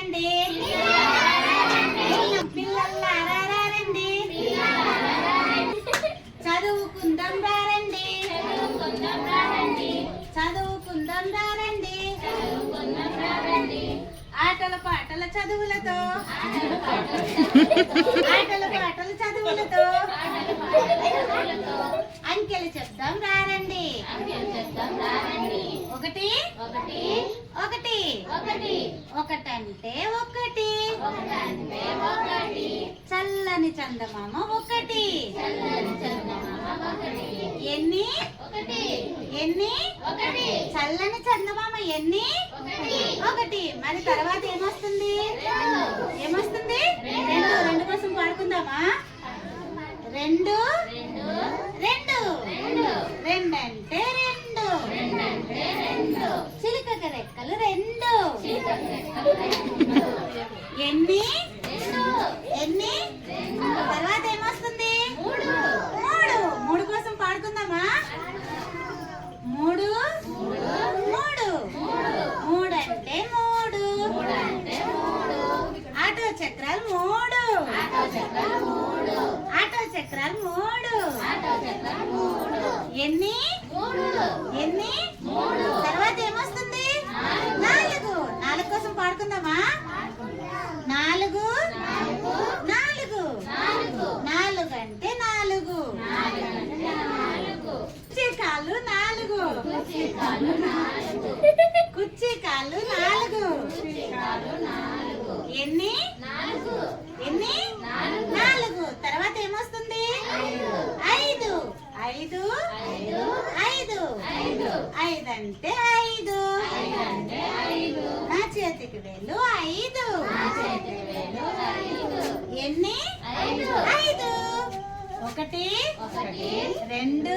రండి, పిల్లల్లారా రండి, చదువుకుందాం రండి, చదువుకుందాం రండి, ఆటల పాటల చదువులతో, ఆటల పాటల చదువులతో అంకెలు చెప్దాం రండి. ఒకటి ఒకటి ఒకటంటే ఒకటి, చల్లని చందమామ ఒకటి. ఎన్ని ఎన్ని చల్లని చందమామ ఎన్ని? ఒకటి. మరి తర్వాత ఏమొస్తుంది? ఏమొస్తుంది? రెండు. రెండు కోసం పాడుకుందామా? రెండు రెండు రెండంటే రెండు, చిలుకక రెక్కలు రెండు. ఎన్ని ఎన్ని తర్వాత ఏమొస్తుంది? మూడు. మూడు కోసం పాడుకుందామా? మూడు మూడు మూడంటే మూడు, ఆటో చక్రాలు మూడు, ఆటో చక్రాలు మూడు. ఎన్ని ఎన్ని తర్వాత ఏమొస్తుంది? నాలుగు. నాలుగు కోసం పాడుకుందామా? నాలుగు నాలుగు నాలుగు అంటే నాలుగు, కుర్చీ కాళ్ళు నాలుగు, కుర్చీ కాళ్ళు నాలుగు. ఎన్ని ఎన్ని నాలుగు. తర్వాత ఏమొస్తుంది? ఐదు. ఐదు ఐదు ఐదంటే ఐదు, నా చేతికి వేలు ఐదు. ఎన్ని? ఐదు. ఒకటి రెండు